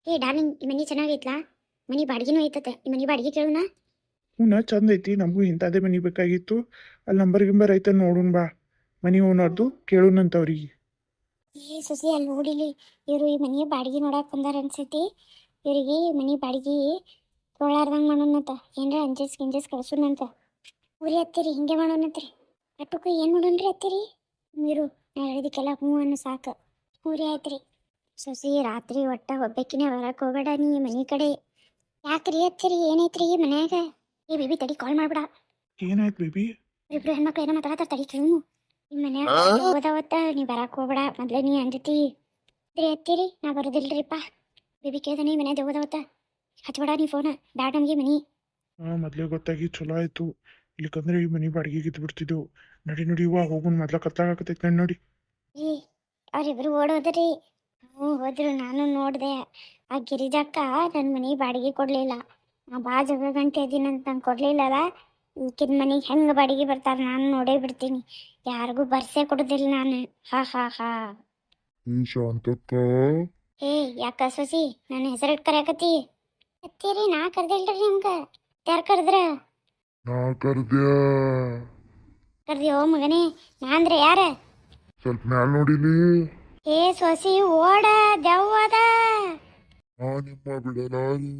ಏ ಡಾರ್ಲಿಂಗ್, ಈ ಮನೆ ಚೆನ್ನಾಗೈತ್ಲಾ? ಮನೆ ಬಾಡಿಗೆನೂ ಐತತೆ. ಈ ಮನೆ ಬಾಡಿಗೆ ಕೇಳುನಾ? ಹ್ಞೂ ಚಂದ ಐತಿ. ನಮಗೂ ಇಂಥದ್ದೇ ಮನೆ ಬೇಕಾಗಿತ್ತು. ಅಲ್ಲಿ ನಂಬರ್ ಗಿಂಬರ್ ಐತೆ ನೋಡೋಣ ಬಾ. ಮನೆ ಓನರ್ದು ಕೇಳೋಣಂತ ಅವ್ರಿಗೆ. ಏ ಸೊಸಿ, ಅಲ್ಲಿ ನೋಡಿಲಿ, ಇವರು ಈ ಮನೆ ಬಾಡಿಗೆ ನೋಡಕ್ ಬಂದಾರ ಅನ್ಸೈತಿ. ಇವರಿಗೆ ಈ ಮನೆ ಬಾಡಿಗೆ ತೊಗೊಳಾರ್ದಂಗೆ ಮಾಡೋಣಂತ. ಏನ್ರ ಅಂಜಸ್ ಕಳ್ಸೋಣಂತ. ಊರಿ ಹತ್ತಿರಿ ಹಿಂಗೆ ಮಾಡೋಣಂತ್ರಿ. ಅಟ್ಟಕ್ಕೂ ಏನು ಮಾಡೋಣ್ರಿ ಹತ್ತಿರಿ? ಇರು, ನಾ ಹೇಳಿದಕ್ಕೆಲ್ಲ ಹ್ಞೂ ಅನ್ನೋ ಸಾಕು. ಊರಿ ಆಯ್ತ್ರಿ. ಸೊಸಿ, ರಾತ್ರಿ ಒಟ್ಟ ಒಬ್ಬಾಕಿನೇ ಬರಕ್ಕೆ ಹೋಗಬೇಡ ನೀ ಮನೆ ಕಡೆ. ಯಾಕ್ರಿ ಹತ್ತಿರಿ? ಏನೈತ್ರಿ ಈ ಮನ್ಯಾಗ? ಏ ಬೇಬಿ, ತಡಿ, ಕಾಲ್ ಮಾಡ್ಬಿಡ. ಏನಾಯ್ತು ಬೇಬಿ? ಇಬ್ರು ಹೆಣ್ಮಕ್ಳು ಏನೋ ಮಾತಾಡತ್ತಾರ, ತಡಿ ಕೇಳು. ನಿಮ್ಮ ಮನ್ಯಾಗ ಹೋಗೋದಾವತ್ತ, ನೀ ಬರಕ್ಕೆ ಹೋಗ್ಬೇಡ. ಮೊದ್ಲೇ ನೀ ಅಂಜತಿ ಹತ್ತಿರಿ. ನಾ ಬರೋದಿಲ್ರಿಪ್ಪ. ಬೇಬಿ ಕೇಳ್ದಾನೆ, ಮನೆ ಹೋಗೋದಾವತ್ತ. ಹಚ್ಬೇಡ ನೀ ಫೋನ, ಬ್ಯಾಡ ನಮಗೆ ಮನಿ. ಹಾಂ, ಮೊದಲೇ ಗೊತ್ತಾಗಿ ಚಲೋ ಆಯಿತು. ಇಲ್ಲಿಕಂದ್ರೆ ಈ ಮನೆ ಬಾಡಿಗೆಗೆ ಇದ್ದು ಬಿಡ್ತಿದ್ದೆವು. ನಡಿ ನಡಿ ಇವ ಹೋಗೋಣ, ಮೊದ್ಲ ಕತ್ಲಾಗತ್ತೈತೆ ನೋಡಿ. ಏ, ಅವ್ರಿಬ್ರು ಓಡೋದ್ರಿ. ಹ್ಞೂ ಹೋದ್ರು, ನಾನು ನೋಡಿದೆ. ಆ ಗಿರಿಜಕ್ಕ ನನ್ನ ಮನೆ ಬಾಡಿಗೆ ಕೊಡಲಿಲ್ಲ. ನಾ ಬಾ ಜಗ ಗಂಟೆ ಇದೀನಂತ ನಂಗೆ ಕೊಡಲಿಲ್ಲಲ್ಲ. ಈಕಿನ ಮನೆಗೆ ಹೆಂಗೆ ಬಾಡಿಗೆ ಬರ್ತಾರೆ ನಾನು ನೋಡೇ ಬಿಡ್ತೀನಿ. ಯಾರಿಗೂ ಬರ್ಸೇ ಕೊಡೋದಿಲ್ಲ ನಾನು. ಹಾ ಹಾ ಹಾ. ಈ ಶಾಂತಕ್ಕ, ಏ ಯಾಕ ಸೊಸಿ ನನ್ನ ಹೆಸರಿಟ್ಟು ಕರೆಯಕತ್ತಿ? ಹತ್ತೀರಿ, ನಾ ಕರ್ದಿಲ್ರಿ ನಿಮ್ಗೆ. ಯಾರು ಕರೆದ್ರ? ನಾ ಕರ್ದ್ಯಾ. ಕರ್ದಿಯೋ ಮಗನೇ? ನಾ ಅಂದ್ರೆ ಯಾರ? ಸ್ವಲ್ಪ ಮ್ಯಾಲ್ ನೋಡಿಲಿ. ಏ ಸೊಸಿ, ಓಡ, ದೆವ್ವದ. ನಾ ನಿಮ್ಮ ಬಿಡಲಾರಿ.